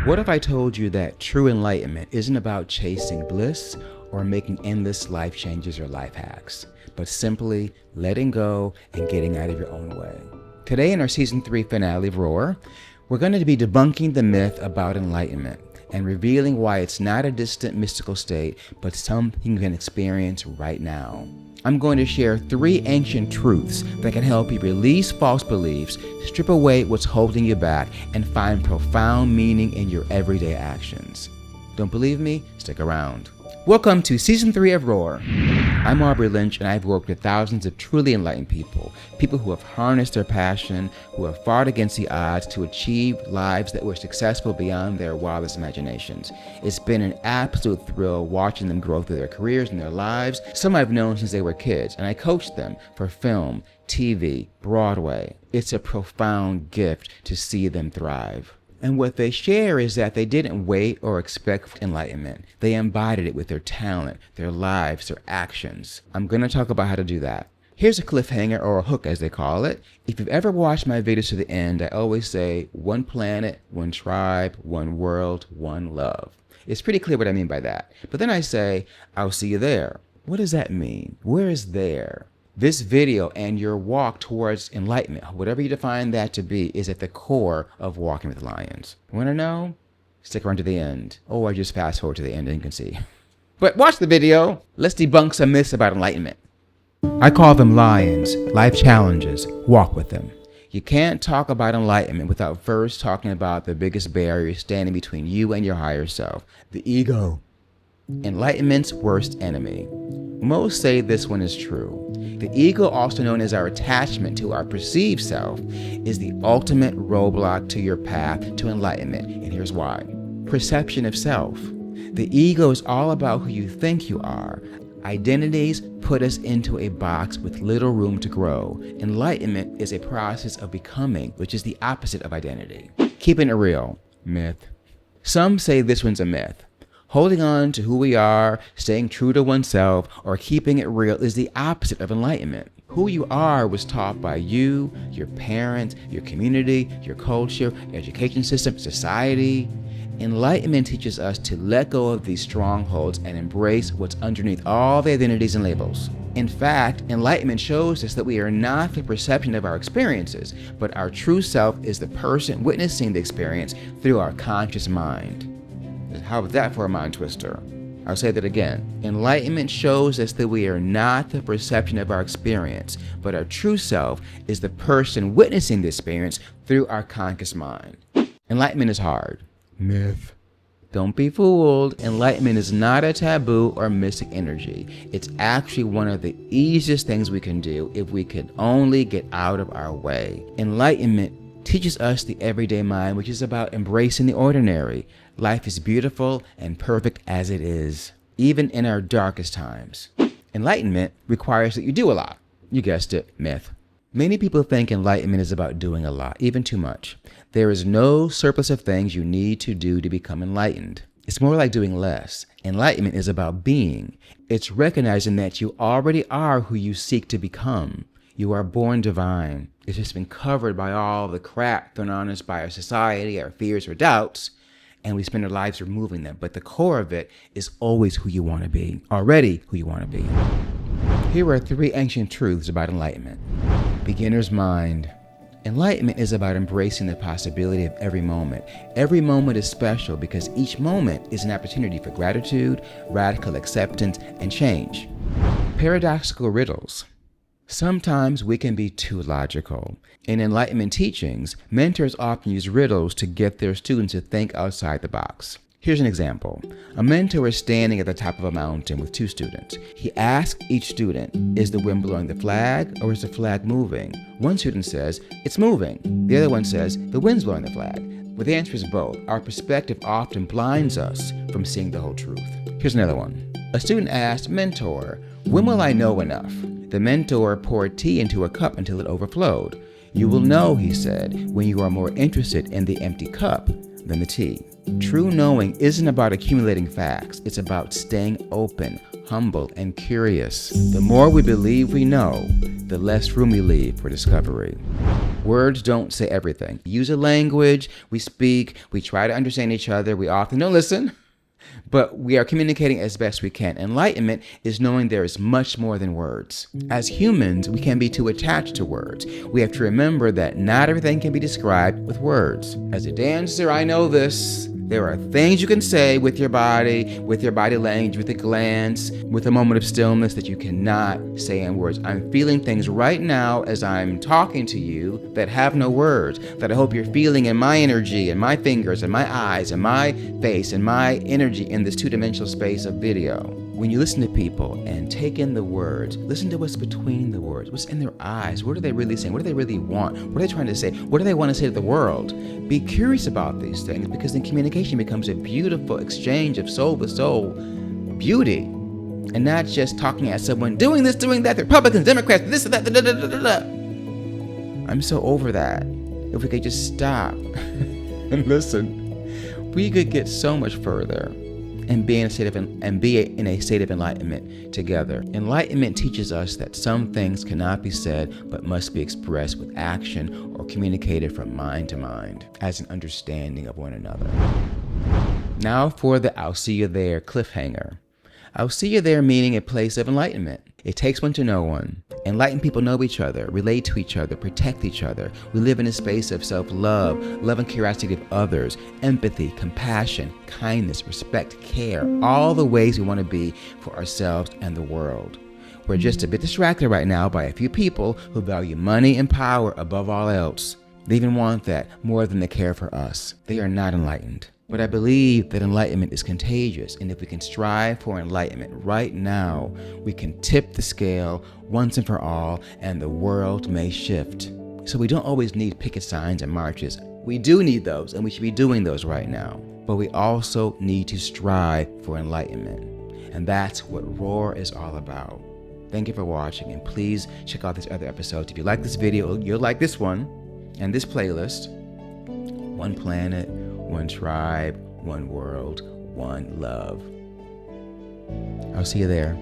What if I told you that true enlightenment isn't about chasing bliss or making endless life changes or life hacks, but simply letting go and getting out of your own way? Today in our season 3 finale of Roar, we're going to be debunking the myth about enlightenment and revealing why it's not a distant mystical state, but something you can experience right now. I'm going to share 3 ancient truths that can help you release false beliefs, strip away what's holding you back, and find profound meaning in your everyday actions. Don't believe me? Stick around. Welcome to Season 3 of Roar. I'm Aubrey Lynch, and I've worked with thousands of truly enlightened people who have harnessed their passion, who have fought against the odds to achieve lives that were successful beyond their wildest imaginations. It's been an absolute thrill watching them grow through their careers and their lives. Some I've known since they were kids, and I coached them for film, TV, Broadway. It's a profound gift to see them thrive. And what they share is that they didn't wait or expect enlightenment. They embodied it with their talent, their lives, their actions. I'm going to talk about how to do that. Here's a cliffhanger, or a hook as they call it. If you've ever watched my videos to the end, I always say, one planet, one tribe, one world, one love. It's pretty clear what I mean by that. But then I say, I'll see you there. What does that mean? Where is there? This video and your walk towards enlightenment, whatever you define that to be, is at the core of Walking with Lions. Want to know? Stick around to the end. Or just fast forward to the end and you can see. But watch the video. Let's debunk some myths about enlightenment. I call them lions, life challenges. Walk with them. You can't talk about enlightenment without first talking about the biggest barrier standing between you and your higher self, the ego. Enlightenment's worst enemy. Most say this one is true. The ego, also known as our attachment to our perceived self, is the ultimate roadblock to your path to enlightenment, and here's why. Perception of self. The ego is all about who you think you are. Identities put us into a box with little room to grow. Enlightenment is a process of becoming, which is the opposite of identity. Keeping it real. Myth. Some say this one's a myth. Holding on to who we are, staying true to oneself, or keeping it real is the opposite of enlightenment. Who you are was taught by you, your parents, your community, your culture, education system, society. Enlightenment teaches us to let go of these strongholds and embrace what's underneath all the identities and labels. In fact, enlightenment shows us that we are not the perception of our experiences, but our true self is the person witnessing the experience through our conscious mind. How about that for a mind twister? I'll say that again. Enlightenment shows us that we are not the perception of our experience, but our true self is the person witnessing the experience through our conscious mind. Enlightenment is hard. Myth. Don't be fooled. Enlightenment is not a taboo or mystic energy. It's actually one of the easiest things we can do if we can only get out of our way. Enlightenment teaches us the everyday mind, which is about embracing the ordinary. Life is beautiful and perfect as it is, even in our darkest times. Enlightenment requires that you do a lot. You guessed it, myth. Many people think enlightenment is about doing a lot, even too much. There is no surplus of things you need to do to become enlightened. It's more like doing less. Enlightenment is about being. It's recognizing that you already are who you seek to become. You are born divine. It's just been covered by all the crap thrown on us by our society, our fears or doubts, and we spend our lives removing them. But the core of it is always who you want to be, already who you want to be. Here are 3 ancient truths about enlightenment. Beginner's mind. Enlightenment is about embracing the possibility of every moment. Every moment is special because each moment is an opportunity for gratitude, radical acceptance, and change. Paradoxical riddles. Sometimes we can be too logical. In Enlightenment teachings, mentors often use riddles to get their students to think outside the box. Here's an example. A mentor is standing at the top of a mountain with 2 students. He asks each student, is the wind blowing the flag or is the flag moving? One student says, it's moving. The other one says, the wind's blowing the flag. But the answer is both. Our perspective often blinds us from seeing the whole truth. Here's another one. A student asked, mentor, when will I know enough? The mentor poured tea into a cup until it overflowed. You will know, he said, when you are more interested in the empty cup than the tea. True knowing isn't about accumulating facts. It's about staying open, humble, and curious. The more we believe we know, the less room we leave for discovery. Words don't say everything. We use a language, we speak, we try to understand each other, we often don't listen, but we are communicating as best we can. Enlightenment is knowing there is much more than words. As humans, we can be too attached to words. We have to remember that not everything can be described with words. As a dancer, I know this. There are things you can say with your body language, with a glance, with a moment of stillness that you cannot say in words. I'm feeling things right now as I'm talking to you that have no words, that I hope you're feeling in my energy, and my fingers, and my eyes, and my face, and my energy in this two-dimensional space of video. When you listen to people and take in the words, listen to what's between the words, what's in their eyes, what are they really saying, what do they really want, what are they trying to say, what do they want to say to the world? Be curious about these things, because then communication becomes a beautiful exchange of soul to soul beauty, and not just talking at someone, doing this, doing that, the Republicans, Democrats, this and that, da, da, da, da, da. I'm so over that. If we could just stop and listen, we could get so much further and be in a state of enlightenment together. Enlightenment teaches us that some things cannot be said but must be expressed with action or communicated from mind to mind as an understanding of one another. Now for the I'll see you there cliffhanger. I'll see you there meaning a place of enlightenment. It takes one to know one. Enlightened people know each other, relate to each other, protect each other. We live in a space of self-love, love and curiosity of others, empathy, compassion, kindness, respect, care, all the ways we want to be for ourselves and the world. We're just a bit distracted right now by a few people who value money and power above all else. They even want that more than they care for us. They are not enlightened. But I believe that enlightenment is contagious, and if we can strive for enlightenment right now, we can tip the scale once and for all, and the world may shift. So we don't always need picket signs and marches. We do need those, and we should be doing those right now. But we also need to strive for enlightenment, and that's what ROAR is all about. Thank you for watching, and please check out these other episodes. If you like this video, you'll like this one and this playlist. One planet, one tribe, one world, one love. I'll see you there.